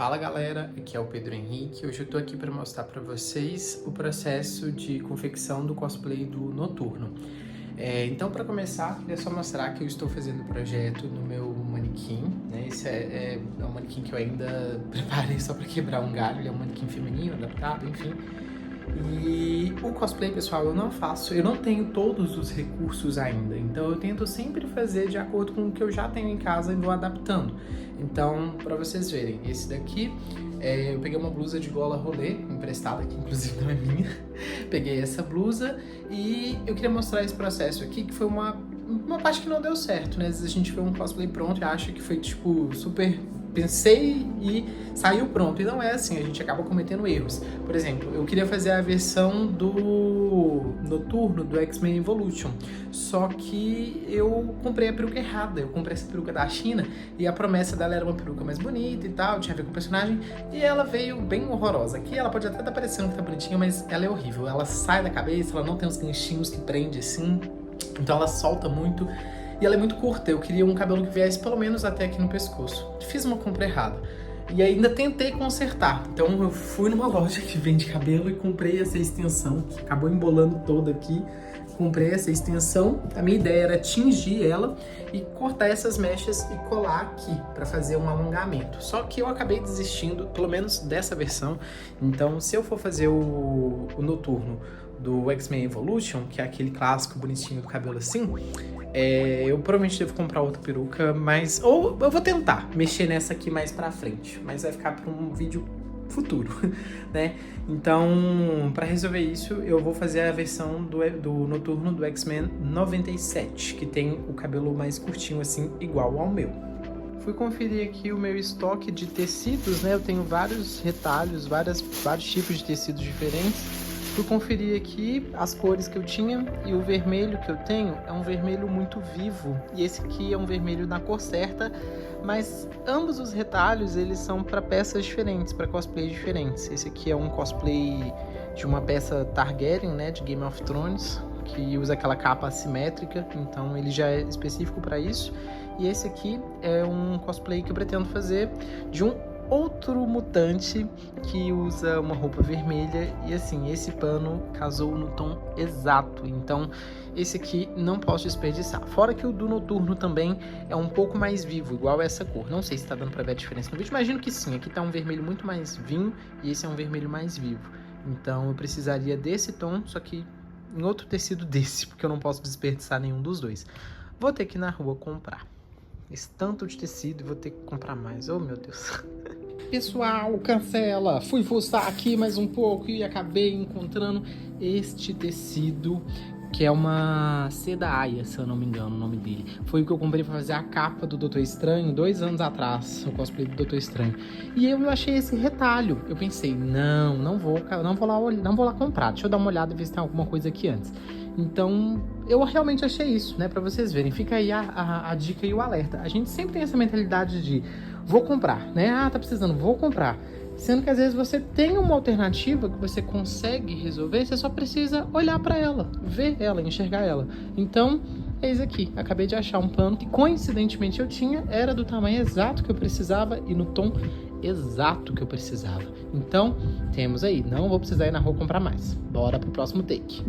Fala galera, aqui é o Pedro Henrique. Hoje eu tô aqui para mostrar para vocês o processo de confecção do cosplay do Noturno. Então, para começar, queria só mostrar que eu estou fazendo o projeto no meu manequim, né? Esse é um manequim que eu ainda preparei só para quebrar um galho. Ele é um manequim feminino, adaptado, enfim. E o cosplay, pessoal, eu não tenho todos os recursos ainda, então eu tento sempre fazer de acordo com o que eu já tenho em casa e vou adaptando. Então, para vocês verem, esse daqui, eu peguei uma blusa de gola rolê, emprestada, que inclusive não é minha. Peguei essa blusa e eu queria mostrar esse processo aqui, que foi uma parte que não deu certo, né? Às vezes a gente vê um cosplay pronto e acha que foi, tipo, super... Pensei e saiu pronto. E não é assim, a gente acaba cometendo erros. Por exemplo, eu queria fazer a versão do Noturno do X-Men Evolution. Só que eu comprei a peruca errada. Eu comprei essa peruca da China e a promessa dela era uma peruca mais bonita e tal, tinha a ver com o personagem. E ela veio bem horrorosa. Aqui ela pode até estar parecendo que tá bonitinha, mas ela é horrível. Ela sai da cabeça, ela não tem os ganchinhos que prende assim. Então ela solta muito. E ela é muito curta, eu queria um cabelo que viesse pelo menos até aqui no pescoço. Fiz uma compra errada. E ainda tentei consertar. Então eu fui numa loja que vende cabelo e comprei essa extensão, que acabou embolando toda aqui. Comprei essa extensão. A minha ideia era tingir ela e cortar essas mechas e colar aqui para fazer um alongamento. Só que eu acabei desistindo, pelo menos dessa versão. Então, se eu for fazer o Noturno do X-Men Evolution, que é aquele clássico bonitinho do cabelo assim, eu provavelmente devo comprar outra peruca, mas... Ou eu vou tentar mexer nessa aqui mais pra frente, mas vai ficar para um vídeo futuro, né? Então, para resolver isso, eu vou fazer a versão do Noturno do X-Men 97, que tem o cabelo mais curtinho assim, igual ao meu. Fui conferir aqui o meu estoque de tecidos, né? Eu tenho vários retalhos, vários tipos de tecidos diferentes. Fui conferir aqui as cores que eu tinha e o vermelho que eu tenho é um vermelho muito vivo. E esse aqui é um vermelho na cor certa, mas ambos os retalhos eles são para peças diferentes, para cosplays diferentes. Esse aqui é um cosplay de uma peça Targaryen, né, de Game of Thrones, que usa aquela capa assimétrica, então ele já é específico para isso. E esse aqui é um cosplay que eu pretendo fazer de um outro mutante que usa uma roupa vermelha e assim, esse pano casou no tom exato, então esse aqui não posso desperdiçar. Fora que o do Noturno também é um pouco mais vivo, igual essa cor. Não sei se tá dando pra ver a diferença no vídeo, imagino que sim. Aqui tá um vermelho muito mais vinho e esse é um vermelho mais vivo. Então eu precisaria desse tom, só que em outro tecido desse, porque eu não posso desperdiçar nenhum dos dois. Vou ter que ir na rua comprar esse tanto de tecido e vou ter que comprar mais. Oh, meu Deus. Pessoal, cancela! Fui fuçar aqui mais um pouco e acabei encontrando este tecido, que é uma seda Aya, se eu não me engano o nome dele. Foi o que eu comprei pra fazer a capa do Doutor Estranho 2 anos atrás, o cosplay do Doutor Estranho. E eu achei esse retalho. Eu pensei, não vou lá comprar. Deixa eu dar uma olhada e ver se tem alguma coisa aqui antes. Então, eu realmente achei isso, né? Pra vocês verem. Fica aí a dica e o alerta. A gente sempre tem essa mentalidade de vou comprar, né? Ah, tá precisando, vou comprar. Sendo que às vezes você tem uma alternativa que você consegue resolver, você só precisa olhar pra ela, ver ela, enxergar ela. Então, eis aqui. Acabei de achar um pano que coincidentemente eu tinha, era do tamanho exato que eu precisava e no tom exato que eu precisava. Então, temos aí. Não vou precisar ir na rua comprar mais. Bora pro próximo take.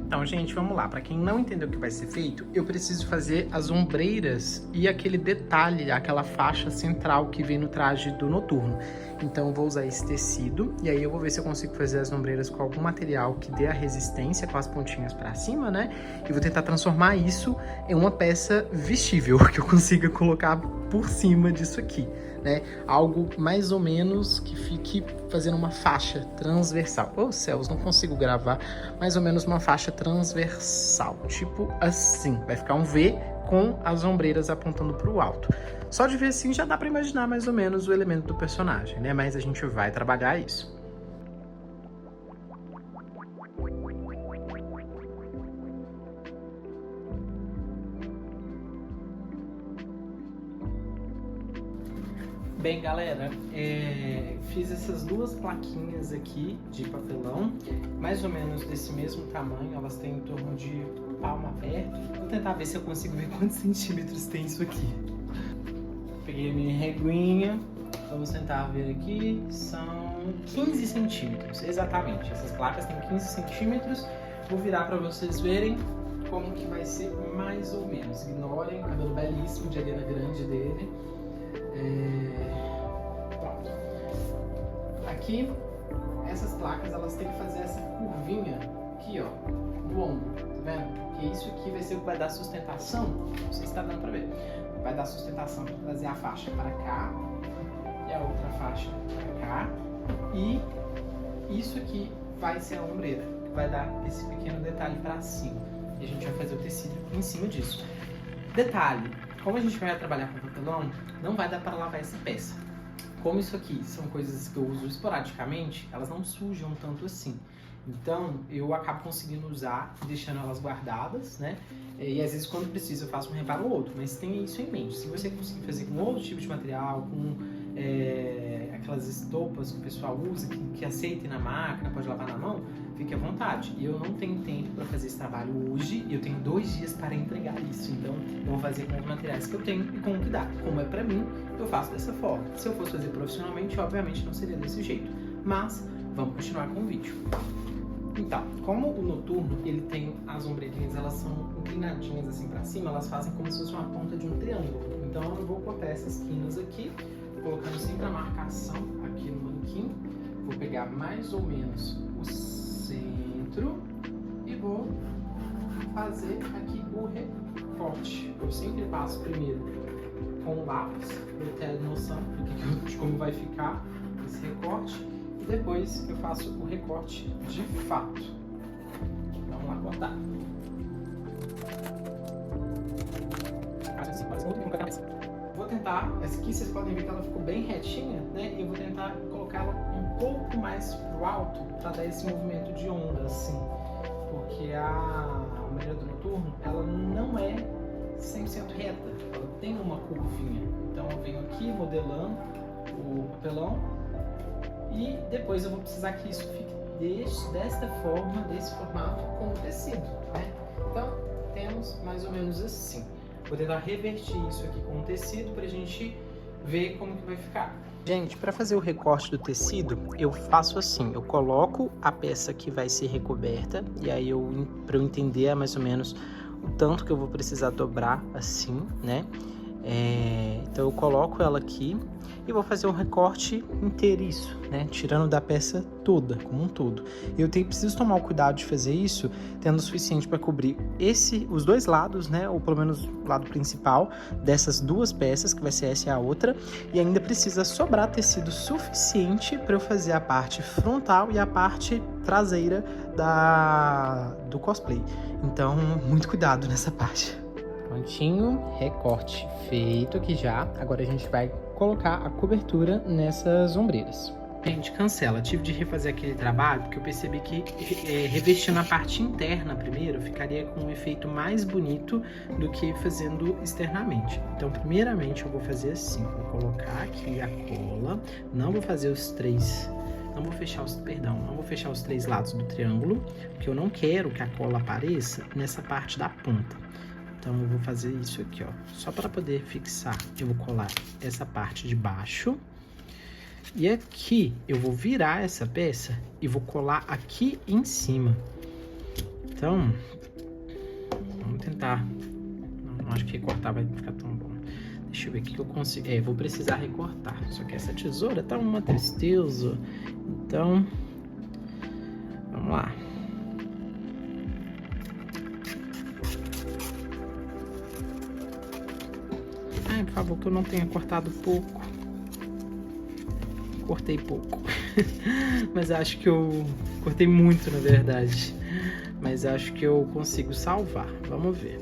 Então, gente, vamos lá. Para quem não entendeu o que vai ser feito, eu preciso fazer as ombreiras e aquele detalhe, aquela faixa central que vem no traje do Noturno. Então, eu vou usar esse tecido e aí eu vou ver se eu consigo fazer as ombreiras com algum material que dê a resistência com as pontinhas para cima, né? E vou tentar transformar isso em uma peça vestível, que eu consiga colocar por cima disso aqui, né? Algo mais ou menos que fique fazendo uma faixa transversal. Oh, céus, não consigo gravar. Mais ou menos uma faixa transversal, tipo assim. Vai ficar um V com as ombreiras apontando para o alto. Só de ver assim já dá para imaginar mais ou menos o elemento do personagem, né? Mas a gente vai trabalhar isso. Bem, galera, fiz essas duas plaquinhas aqui de papelão, mais ou menos desse mesmo tamanho, elas têm em torno de palma aberta. Vou tentar ver se eu consigo ver quantos centímetros tem isso aqui. Peguei a minha reguinha, Vamos tentar ver aqui, são 15 centímetros, exatamente. Essas placas têm 15 centímetros. Vou virar para vocês verem como que vai ser mais ou menos. Ignorem o cabelo belíssimo de Ariana Grande dele. Pronto. Aqui, essas placas, elas têm que fazer essa curvinha aqui, ó, no ombro, tá vendo? Porque isso aqui vai ser o que vai dar sustentação, não sei se tá dando pra ver, vai dar sustentação para trazer a faixa para cá e a outra faixa para cá, e isso aqui vai ser a ombreira, que vai dar esse pequeno detalhe para cima, e a gente vai fazer o tecido em cima disso. Detalhe, como a gente vai trabalhar com papelão, não vai dar para lavar essa peça. Como isso aqui são coisas que eu uso esporadicamente, elas não sujam tanto assim. Então, eu acabo conseguindo usar, deixando elas guardadas, né? E às vezes, quando precisa, eu faço um reparo ou outro. Mas tenha isso em mente. Se você conseguir fazer com outro tipo de material, com aquelas estopas que o pessoal usa, que aceitem na máquina, pode lavar na mão, fique à vontade. E eu não tenho tempo para fazer esse trabalho hoje, e eu tenho 2 dias para entregar isso. Então, eu vou fazer com os materiais que eu tenho e com o que dá. Como é para mim, eu faço dessa forma. Se eu fosse fazer profissionalmente, obviamente não seria desse jeito. Mas, vamos continuar com o vídeo. Então, como o noturno, ele tem as ombreirinhas, elas são inclinadinhas assim pra cima, elas fazem como se fosse uma ponta de um triângulo. Então eu vou cortar essas quinas aqui, colocando sempre a marcação aqui no manequim. Vou pegar mais ou menos o centro e vou fazer aqui o recorte. Eu sempre passo primeiro com o lápis, para ter noção de como vai ficar esse recorte. Depois eu faço o recorte de fato. Vamos lá cortar. Vou tentar, essa aqui vocês podem ver que ela ficou bem retinha, né? E eu vou tentar colocá-la um pouco mais pro alto para dar esse movimento de onda, assim. Porque a ombreira do noturno, ela não é 100% reta, ela tem uma curvinha. Então eu venho aqui modelando o papelão. E depois eu vou precisar que isso fique desta forma, desse formato, com o tecido, né? Então, temos mais ou menos assim. Vou tentar revertir isso aqui com o tecido pra gente ver como que vai ficar. Gente, para fazer o recorte do tecido, eu faço assim, eu coloco a peça que vai ser recoberta, e aí para eu entender mais ou menos o tanto que eu vou precisar dobrar assim, né? Então eu coloco ela aqui e vou fazer um recorte inteiriço, né? Tirando da peça toda, como um todo. Eu preciso tomar o cuidado de fazer isso, tendo o suficiente para cobrir os 2 lados, né? Ou pelo menos o lado principal dessas 2 peças, que vai ser essa e a outra. E ainda precisa sobrar tecido suficiente para eu fazer a parte frontal e a parte traseira do cosplay. Então, muito cuidado nessa parte. Prontinho, recorte feito aqui já. Agora a gente vai colocar a cobertura nessas ombreiras. Gente, cancela. Tive de refazer aquele trabalho porque eu percebi que revestindo a parte interna primeiro ficaria com um efeito mais bonito do que fazendo externamente. Então, primeiramente eu vou fazer assim. Vou colocar aqui a cola. Não vou fazer os 3... Não vou fechar os 3 lados do triângulo, porque eu não quero que a cola apareça nessa parte da ponta. Então, eu vou fazer isso aqui, ó. Só para poder fixar, eu vou colar essa parte de baixo. E aqui, eu vou virar essa peça e vou colar aqui em cima. Então, vamos tentar. Não acho que recortar vai ficar tão bom. Deixa eu ver o que eu consigo. Vou precisar recortar. Só que essa tesoura tá uma tristeza. Então, vamos lá. Por favor, que eu não tenha cortado pouco. Cortei pouco. Mas acho que eu cortei muito, na verdade. Mas acho que eu consigo salvar. Vamos ver.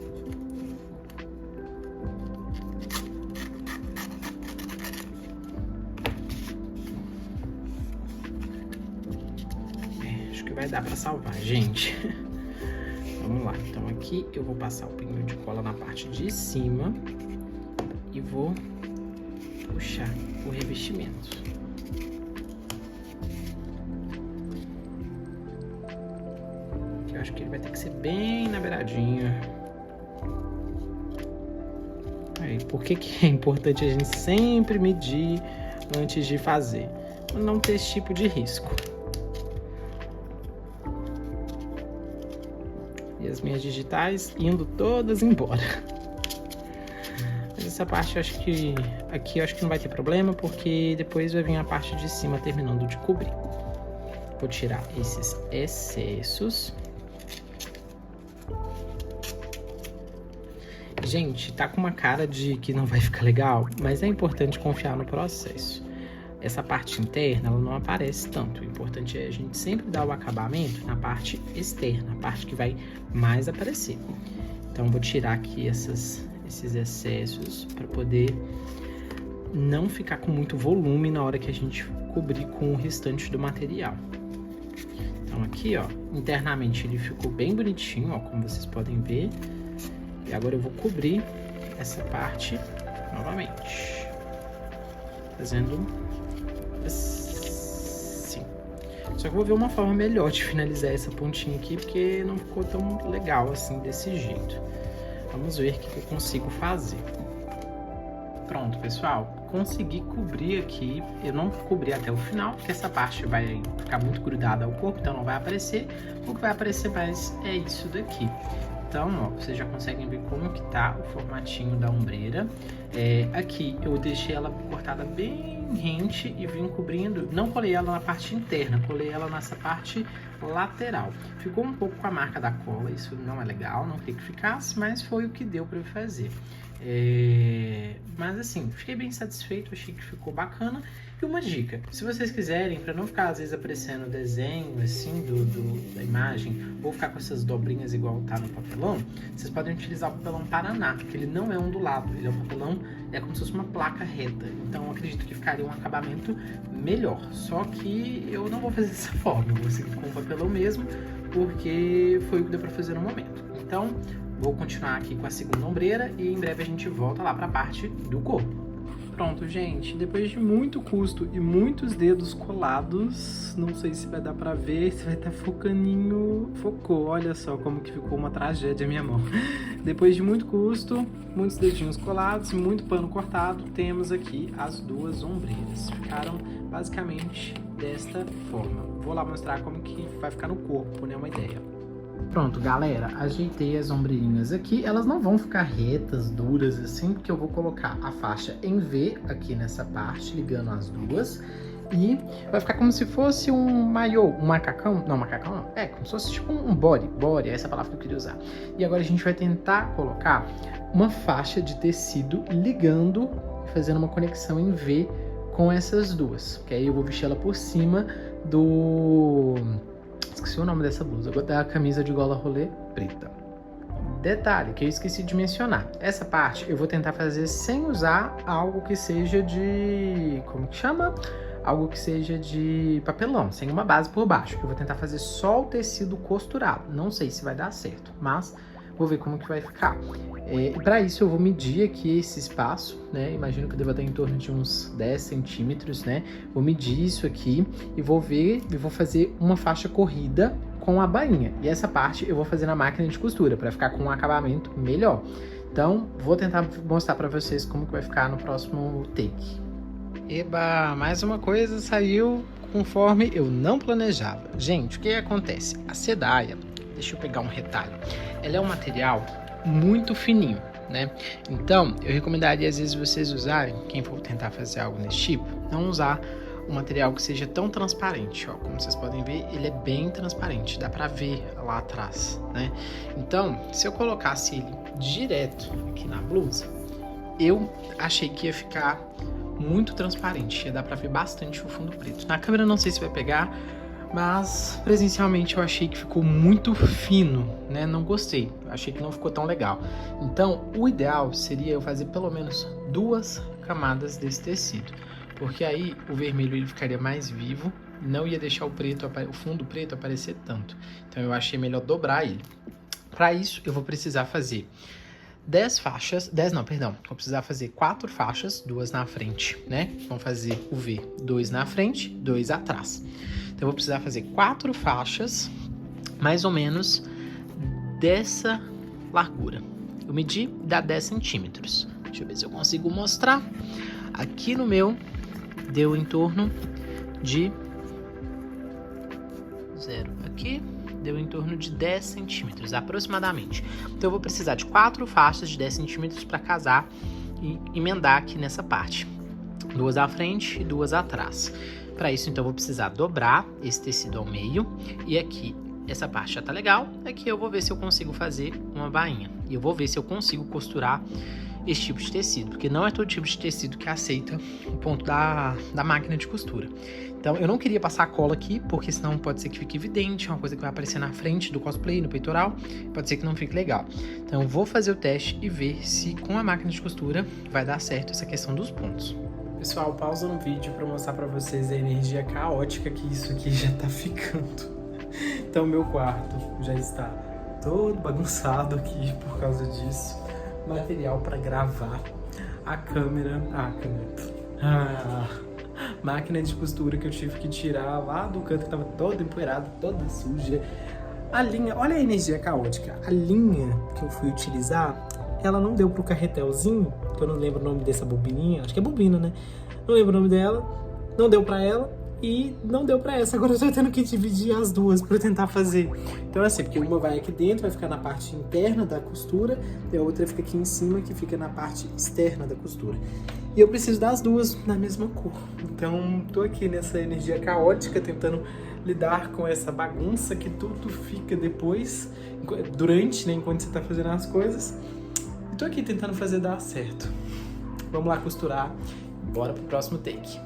Acho que vai dar pra salvar, gente. Vamos lá. Então aqui eu vou passar o pinguinho de cola na parte de cima. E vou puxar o revestimento. Eu acho que ele vai ter que ser bem na beiradinha. Aí, por que é importante a gente sempre medir antes de fazer, para não ter esse tipo de risco. E as minhas digitais indo todas embora. Mas essa parte eu acho que aqui eu acho que não vai ter problema, porque depois vai vir a parte de cima terminando de cobrir. Vou tirar esses excessos. Gente, tá com uma cara de que não vai ficar legal, mas é importante confiar no processo. Essa parte interna, ela não aparece tanto. O importante é a gente sempre dar o acabamento na parte externa, a parte que vai mais aparecer. Então, eu vou tirar aqui esses excessos para poder não ficar com muito volume na hora que a gente cobrir com o restante do material. Então, aqui, ó, internamente ele ficou bem bonitinho, ó, como vocês podem ver. E agora eu vou cobrir essa parte novamente, fazendo assim. Só que eu vou ver uma forma melhor de finalizar essa pontinha aqui, porque não ficou tão legal assim desse jeito. Vamos ver o que eu consigo fazer. Pronto, pessoal, consegui cobrir aqui. Eu não cobri até o final, porque essa parte vai ficar muito grudada ao corpo, então não vai aparecer. O que vai aparecer mais é isso daqui. Então, ó, vocês já conseguem ver como que tá o formatinho da ombreira. Aqui eu deixei ela cortada bem rente e vim cobrindo. Não colei ela na parte interna, colei ela nessa parte lateral. Ficou um pouco com a marca da cola, isso não é legal, não queria que ficasse, mas foi o que deu para eu fazer. Mas assim, fiquei bem satisfeito, achei que ficou bacana. E uma dica, se vocês quiserem, para não ficar às vezes aparecendo o desenho assim da imagem, ou ficar com essas dobrinhas igual tá no papelão, vocês podem utilizar o papelão Paraná, porque ele não é ondulado, ele é um papelão, é como se fosse uma placa reta. Então eu acredito que ficaria um acabamento melhor. Só que eu não vou fazer dessa forma, eu vou seguir com o papelão mesmo, porque foi o que deu para fazer no momento. Então, vou continuar aqui com a segunda ombreira e em breve a gente volta lá para a parte do corpo. Pronto, gente, depois de muito custo e muitos dedos colados, não sei se vai dar pra ver, se vai estar focaninho, focou, olha só como que ficou uma tragédia a minha mão. Depois de muito custo, muitos dedinhos colados, muito pano cortado, temos aqui as duas ombreiras. Ficaram basicamente desta forma. Vou lá mostrar como que vai ficar no corpo, né, uma ideia. Pronto, galera, ajeitei as ombreirinhas aqui. Elas não vão ficar retas, duras assim, porque eu vou colocar a faixa em V aqui nessa parte, ligando as duas. E vai ficar como se fosse um maiô, um macacão. Não, macacão não. É, como se fosse tipo um body. Body, essa é a palavra que eu queria usar. E agora a gente vai tentar colocar uma faixa de tecido ligando, fazendo uma conexão em V com essas duas. Que aí eu vou vestir ela por cima do... Esqueci o nome dessa blusa, da camisa de gola rolê preta. Detalhe que eu esqueci de mencionar. Essa parte eu vou tentar fazer sem usar algo que seja de... Como que chama? Algo que seja de papelão, sem uma base por baixo. Eu vou tentar fazer só o tecido costurado. Não sei se vai dar certo, mas vou ver como que vai ficar. E para isso eu vou medir aqui esse espaço, né? Imagino que eu deva estar em torno de uns 10 centímetros, né? Vou medir isso aqui e vou ver e vou fazer uma faixa corrida com a bainha. E essa parte eu vou fazer na máquina de costura para ficar com um acabamento melhor. Então, vou tentar mostrar para vocês como que vai ficar no próximo take. Eba, mais uma coisa saiu conforme eu não planejava. Gente, o que acontece? A sedaia, deixa eu pegar um retalho, ela é um material muito fininho, né? Então, eu recomendaria às vezes vocês usarem, quem for tentar fazer algo desse tipo, não usar um material que seja tão transparente, ó. Como vocês podem ver, ele é bem transparente, dá pra ver lá atrás, né? Então, se eu colocasse ele direto aqui na blusa, eu achei que ia ficar muito transparente, ia dar pra ver bastante o fundo preto. Na câmera não sei se vai pegar, mas presencialmente eu achei que ficou muito fino, né? Não gostei, achei que não ficou tão legal. Então, o ideal seria eu fazer pelo menos 2 camadas desse tecido, porque aí o vermelho ele ficaria mais vivo, não ia deixar o fundo preto aparecer tanto. Então eu achei melhor dobrar ele. Para isso eu vou precisar fazer 10 faixas, 10 não, perdão, vou precisar fazer 4 faixas, 2 na frente, né? Vamos fazer o V, 2 na frente, 2 atrás. Então eu vou precisar fazer 4 faixas, mais ou menos dessa largura. Eu medi, dá 10 centímetros. Deixa eu ver se eu consigo mostrar. Aqui no meu deu em torno de 0 aqui, deu em torno de 10 centímetros aproximadamente. Então eu vou precisar de 4 faixas de 10 centímetros para casar e emendar aqui nessa parte. 2 à frente e 2 atrás. Para isso, então, eu vou precisar dobrar esse tecido ao meio. E aqui, essa parte já tá legal. Aqui eu vou ver se eu consigo fazer uma bainha. E eu vou ver se eu consigo costurar esse tipo de tecido. Porque não é todo tipo de tecido que aceita o ponto da máquina de costura. Então, eu não queria passar cola aqui, porque senão pode ser que fique evidente. É uma coisa que vai aparecer na frente do cosplay, no peitoral. Pode ser que não fique legal. Então, eu vou fazer o teste e ver se com a máquina de costura vai dar certo essa questão dos pontos. Pessoal, pausa no vídeo para mostrar para vocês a energia caótica que isso aqui já tá ficando. Então, meu quarto já está todo bagunçado aqui por causa disso. Material para gravar. A máquina de costura que eu tive que tirar lá do canto que tava toda empoeirada, toda suja. A linha, olha a energia caótica. A linha que eu fui utilizar, ela não deu pro carretelzinho, que eu não lembro o nome dessa bobininha, acho que é bobina, né? Não lembro o nome dela, não deu pra ela e não deu pra essa. Agora eu tô tendo que dividir as duas pra tentar fazer. Então assim, porque uma vai aqui dentro, vai ficar na parte interna da costura, e a outra fica aqui em cima, que fica na parte externa da costura. E eu preciso das duas na mesma cor. Então tô aqui nessa energia caótica, tentando lidar com essa bagunça que tudo fica depois, durante, né, enquanto você tá fazendo as coisas. Tô aqui tentando fazer dar certo. Vamos lá costurar. Bora pro próximo take.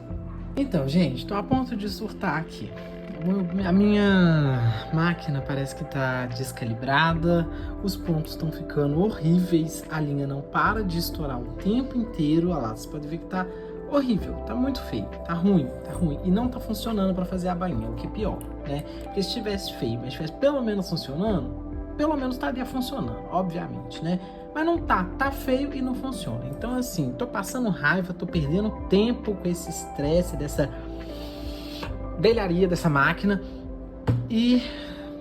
Então, gente, tô a ponto de surtar aqui. A minha máquina parece que tá descalibrada. Os pontos estão ficando horríveis. A linha não para de estourar o tempo inteiro. Olha lá, você pode ver que tá horrível. Tá muito feio. Tá ruim. E não tá funcionando pra fazer a bainha, o que é pior, né? Porque se estivesse feio, mas estivesse pelo menos funcionando, pelo menos estaria funcionando, obviamente, né? Mas não tá feio e não funciona. Então assim, tô passando raiva, tô perdendo tempo com esse estresse, dessa velharia dessa máquina.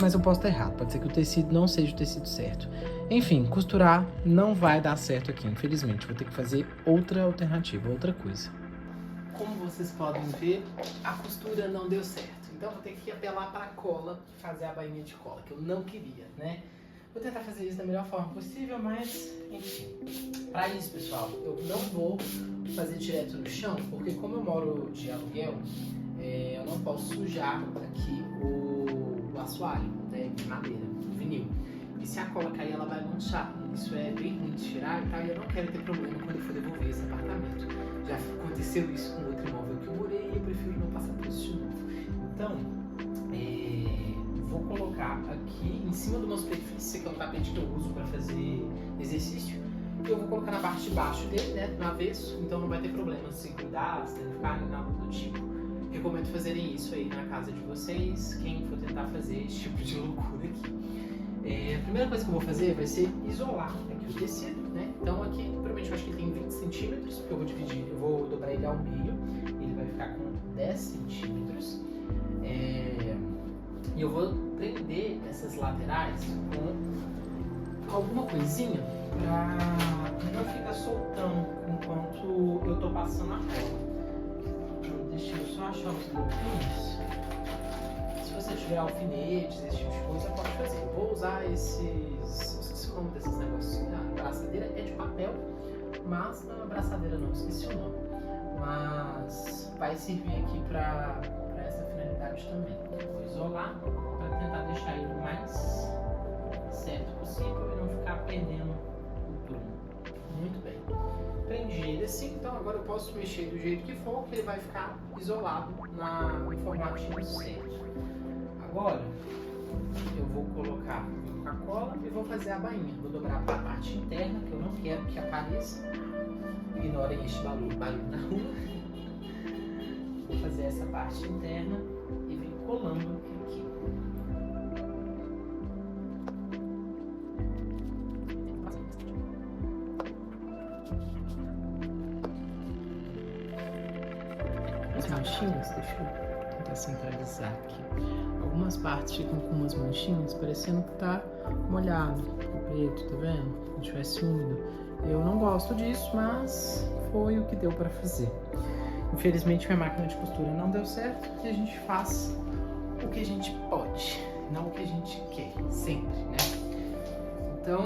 Mas eu posso estar errado, pode ser que o tecido não seja o tecido certo. Enfim, costurar não vai dar certo aqui, infelizmente. Vou ter que fazer outra alternativa, outra coisa. Como vocês podem ver, a costura não deu certo. Então vou ter que apelar para a cola e fazer a bainha de cola, que eu não queria, né? Vou tentar fazer isso da melhor forma possível, mas, enfim. Para isso, pessoal, eu não vou fazer direto no chão, porque como eu moro de aluguel, eu não posso sujar aqui o assoalho, né, de madeira, vinil. E se a cola cair, ela vai manchar. Isso é bem ruim de tirar e tal, e eu não quero ter problema quando eu for devolver esse apartamento. Já aconteceu isso com outro imóvel que eu morei e eu prefiro não passar por isso de novo. Então, vou colocar aqui em cima de uma superfície, que é o tapete que eu uso para fazer exercício, e eu vou colocar na parte de baixo dele, né, no avesso, então não vai ter problema se cuidar, se ficar nada do tipo. Recomendo fazerem isso aí na casa de vocês, quem for tentar fazer esse tipo de loucura aqui. A primeira coisa que eu vou fazer vai ser isolar aqui o tecido, né, então aqui provavelmente eu acho que tem 20 centímetros, porque eu vou dividir, eu vou dobrar ele ao meio, ele vai ficar com 10 centímetros. E eu vou prender essas laterais com alguma coisinha pra não ficar soltando enquanto eu tô passando a cola. Deixa eu só achar os bloquinhos. Se você tiver alfinetes, esse tipo de coisa, pode fazer. Eu vou usar esses, não sei se o nome desses negócios, a braçadeira é de papel, mas não é uma braçadeira não, esqueci o nome. Mas vai servir aqui pra essa finalidade também. Vou isolar para tentar deixar ele o mais certo possível e não ficar perdendo o prumo. Muito bem. Prendi ele assim, então agora eu posso mexer do jeito que for, que ele vai ficar isolado no formatinho certo. Agora eu vou colocar a cola e vou fazer a bainha. Vou dobrar para a parte interna, que eu não quero que apareça. Ignorem este barulho na rua. Vou fazer essa parte interna e vem colando aqui. As manchinhas, deixa eu tentar centralizar aqui. Algumas partes ficam com umas manchinhas parecendo que tá molhado, o preto, tá vendo? Como se tivesse úmido. Eu não gosto disso, mas foi o que deu para fazer. Infelizmente minha máquina de costura não deu certo e a gente faz o que a gente pode, não o que a gente quer, sempre, né? Então,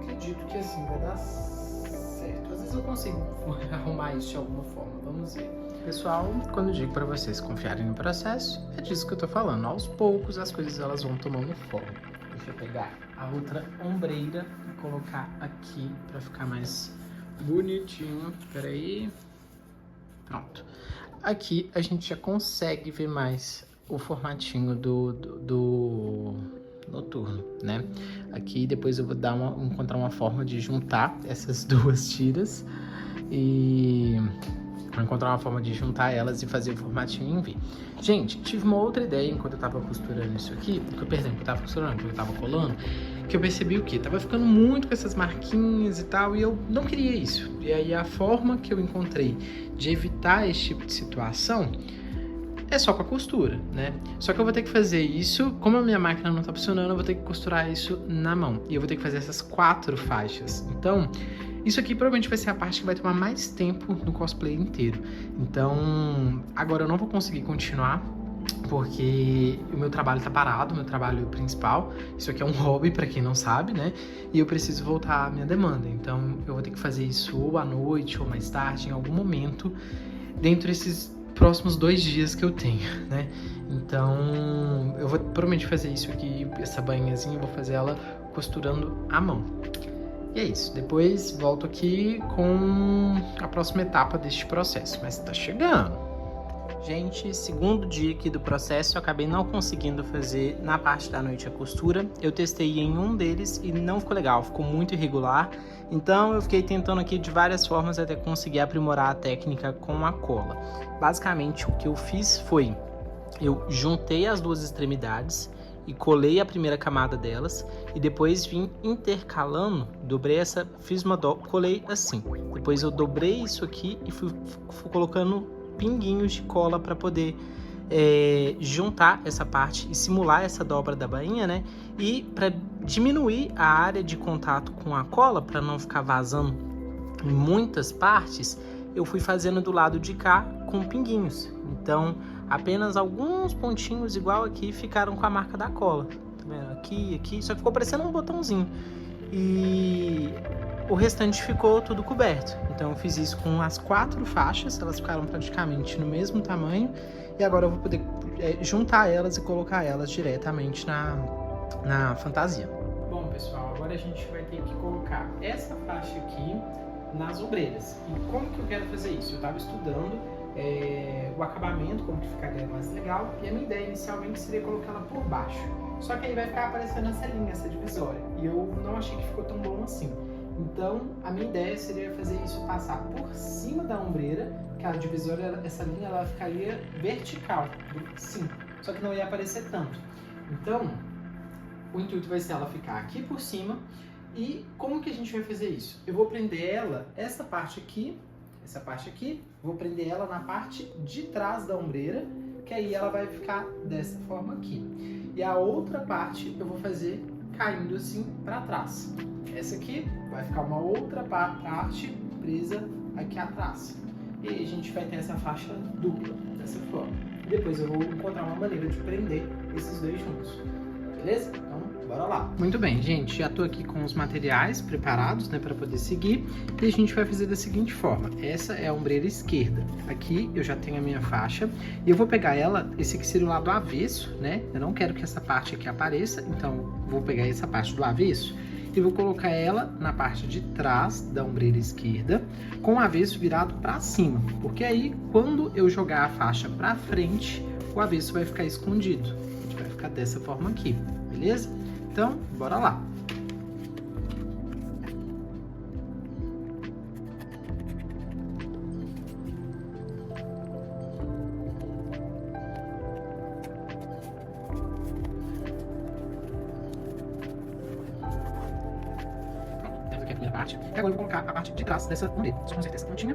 acredito que assim vai dar certo. Às vezes eu consigo arrumar isso de alguma forma, vamos ver. Pessoal, quando eu digo para vocês confiarem no processo, é disso que eu tô falando. Aos poucos as coisas elas vão tomando forma. Deixa eu pegar a outra ombreira e colocar aqui para ficar mais bonitinho. Espera aí. Pronto. Aqui a gente já consegue ver mais o formatinho do noturno, né? Aqui depois eu vou encontrar uma forma de juntar essas duas tiras e vou encontrar uma forma de juntar elas e fazer o formatinho em V. Gente, tive uma outra ideia enquanto eu tava costurando isso aqui, perdão, eu tava costurando, que eu tava colando, que eu percebi o quê? Tava ficando muito com essas marquinhas e tal, e eu não queria isso. E aí a forma que eu encontrei de evitar esse tipo de situação é só com a costura, né? Só que eu vou ter que fazer isso, como a minha máquina não tá funcionando, eu vou ter que costurar isso na mão. E eu vou ter que fazer essas 4 faixas. Então, isso aqui provavelmente vai ser a parte que vai tomar mais tempo no cosplay inteiro. Então, agora eu não vou conseguir continuar, porque o meu trabalho tá parado, o meu trabalho principal. Isso aqui é um hobby, pra quem não sabe, né? E eu preciso voltar à minha demanda. Então, eu vou ter que fazer isso ou à noite ou mais tarde, em algum momento, dentro desses próximos 2 dias que eu tenho, né? Então, eu vou provavelmente fazer isso aqui, essa bainhazinha, eu vou fazer ela costurando à mão. E é isso, depois volto aqui com a próxima etapa deste processo, mas tá chegando. Gente, segundo dia aqui do processo, eu acabei não conseguindo fazer na parte da noite a costura. Eu testei em um deles e não ficou legal, ficou muito irregular. Então eu fiquei tentando aqui de várias formas até conseguir aprimorar a técnica com a cola. Basicamente o que eu fiz foi, eu juntei as duas extremidades e colei a primeira camada delas e depois vim intercalando, dobrei essa, fiz uma dobra, colei assim. Depois eu dobrei isso aqui e fui colocando pinguinhos de cola para poder juntar essa parte e simular essa dobra da bainha, né? E para diminuir a área de contato com a cola, para não ficar vazando em muitas partes, eu fui fazendo do lado de cá com pinguinhos. Então, apenas alguns pontinhos igual aqui ficaram com a marca da cola. Tá vendo? Aqui, aqui, só ficou parecendo um botãozinho. E o restante ficou tudo coberto. Então eu fiz isso com as 4 faixas, elas ficaram praticamente no mesmo tamanho. E agora eu vou poder juntar elas e colocar elas diretamente na fantasia. Bom, pessoal, agora a gente vai ter que colocar essa faixa aqui nas ombreiras. E como que eu quero fazer isso? Eu estava estudando o acabamento, como que ficaria mais legal, e a minha ideia inicialmente seria colocar ela por baixo. Só que aí vai ficar aparecendo essa linha, essa divisória, e eu não achei que ficou tão bom assim. Então, a minha ideia seria fazer isso passar por cima da ombreira, que a divisória, essa linha, ela ficaria vertical, sim, só que não ia aparecer tanto. Então, o intuito vai ser ela ficar aqui por cima. E como que a gente vai fazer isso? Eu vou prender ela, essa parte aqui, vou prender ela na parte de trás da ombreira, que aí ela vai ficar dessa forma aqui. E a outra parte eu vou fazer caindo assim para trás. Essa aqui vai ficar uma outra parte presa aqui atrás. E aí a gente vai ter essa faixa dupla, dessa forma. E depois eu vou encontrar uma maneira de prender esses dois juntos. Beleza? Então, bora lá. Muito bem, gente, já tô aqui com os materiais preparados, né, para poder seguir. E a gente vai fazer da seguinte forma. Essa é a ombreira esquerda. Aqui eu já tenho a minha faixa. E eu vou pegar ela, esse aqui seria o lado avesso, né? Eu não quero que essa parte aqui apareça, então vou pegar essa parte do avesso e vou colocar ela na parte de trás da ombreira esquerda, com o avesso virado para cima. Porque aí, quando eu jogar a faixa para frente, o avesso vai ficar escondido. A gente vai ficar dessa forma aqui, beleza? Então, bora lá! Pronto, temos aqui a primeira parte. E agora eu vou colocar a parte de trás dessa ombreira. Só consertar essa pontinha.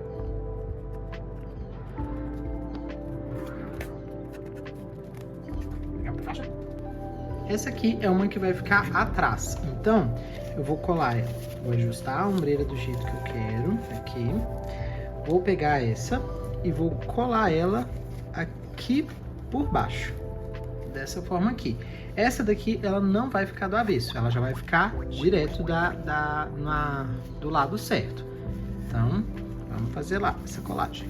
Essa aqui é uma que vai ficar atrás, então eu vou colar ela, vou ajustar a ombreira do jeito que eu quero, aqui, Vou pegar essa e vou colar ela aqui por baixo, dessa forma aqui. Essa daqui, ela não vai ficar do avesso, ela já vai ficar direto do lado certo. Então, vamos fazer lá essa colagem.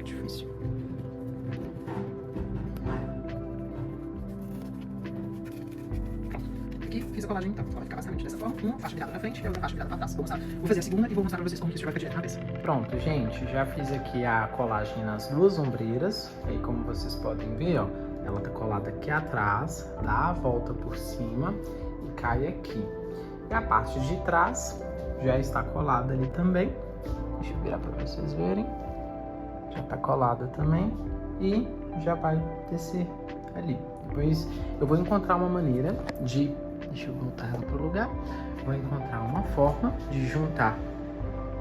Difícil. Aqui, fiz a colagem então. Ela vai ficar basicamente dessa forma. Uma faixa virada pra frente e outra faixa virada pra trás. Vou fazer a segunda e vou mostrar pra vocês como que isso vai ficar direto na cabeça. Pronto, gente. Já fiz aqui a colagem nas duas ombreiras. E aí, como vocês podem ver, ó, ela tá colada aqui atrás, dá a volta por cima e cai aqui. E a parte de trás já está colada ali também. Deixa eu virar pra vocês verem. Já tá colada também e já vai descer ali. Depois eu vou encontrar uma maneira de... Deixa eu voltar ela pro lugar. Vou encontrar uma forma de juntar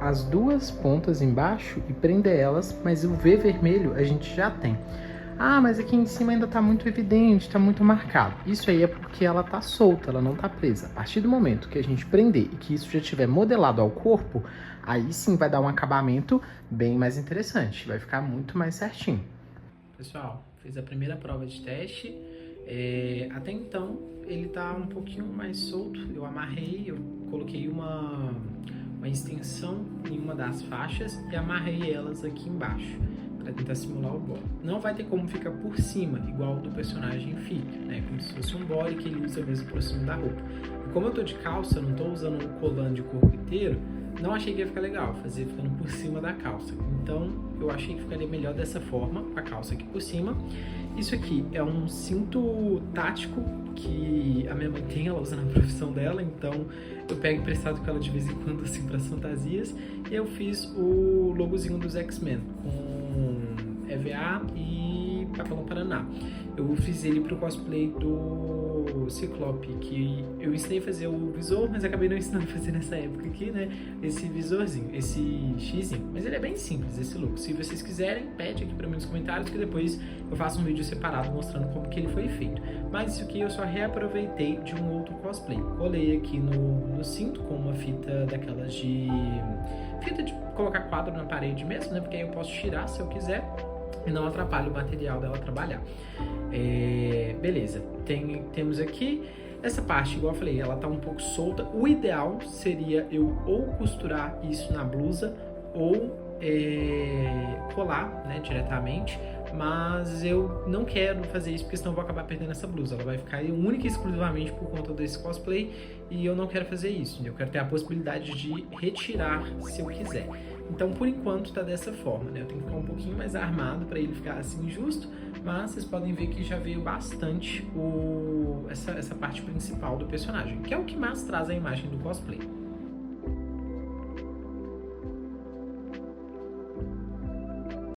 as duas pontas embaixo e prender elas, mas o V vermelho a gente já tem. Ah, mas aqui em cima ainda tá muito evidente, tá muito marcado. Isso aí é porque ela tá solta, ela não tá presa. A partir do momento que a gente prender e que isso já estiver modelado ao corpo, aí sim vai dar um acabamento bem mais interessante, vai ficar muito mais certinho. Pessoal, fiz a primeira prova de teste. Até então ele tá um pouquinho mais solto. Eu amarrei, eu coloquei uma extensão em uma das faixas e amarrei elas aqui embaixo para tentar simular o body. Não vai ter como ficar por cima, igual do personagem fica, né? Como se fosse um body que ele usa mesmo por cima da roupa. E como eu tô de calça, não tô usando um colã de corpo inteiro, não achei que ia ficar legal, fazer ficando por cima da calça. Então, eu achei que ficaria melhor dessa forma, com a calça aqui por cima. Isso aqui é um cinto tático que a minha mãe tem, ela usa na profissão dela, então eu pego emprestado com ela de vez em quando, assim, para fantasias. E eu fiz o logozinho dos X-Men, com EVA e Papelão Paraná. Eu fiz ele pro cosplay do Ciclope, que eu ensinei a fazer o visor, mas acabei não ensinando a fazer nessa época aqui, né? Esse visorzinho, esse xizinho. Mas ele é bem simples, esse look. Se vocês quiserem, pede aqui pra mim nos comentários, que depois eu faço um vídeo separado mostrando como que ele foi feito. Mas isso aqui eu só reaproveitei de um outro cosplay. Colei aqui no cinto com uma fita daquelas de... fita de colocar quadro na parede mesmo, né? Porque aí eu posso tirar se eu quiser e não atrapalha o material dela trabalhar. Beleza, temos aqui essa parte, igual eu falei, ela tá um pouco solta. O ideal seria eu ou costurar isso na blusa ou colar, né, diretamente, mas eu não quero fazer isso porque senão eu vou acabar perdendo essa blusa. Ela vai ficar aí única e exclusivamente por conta desse cosplay e eu não quero fazer isso. Eu quero ter a possibilidade de retirar se eu quiser. Então, por enquanto, tá dessa forma, né? Eu tenho que ficar um pouquinho mais armado para ele ficar assim justo, mas vocês podem ver que já veio bastante essa parte principal do personagem, que é o que mais traz a imagem do cosplay.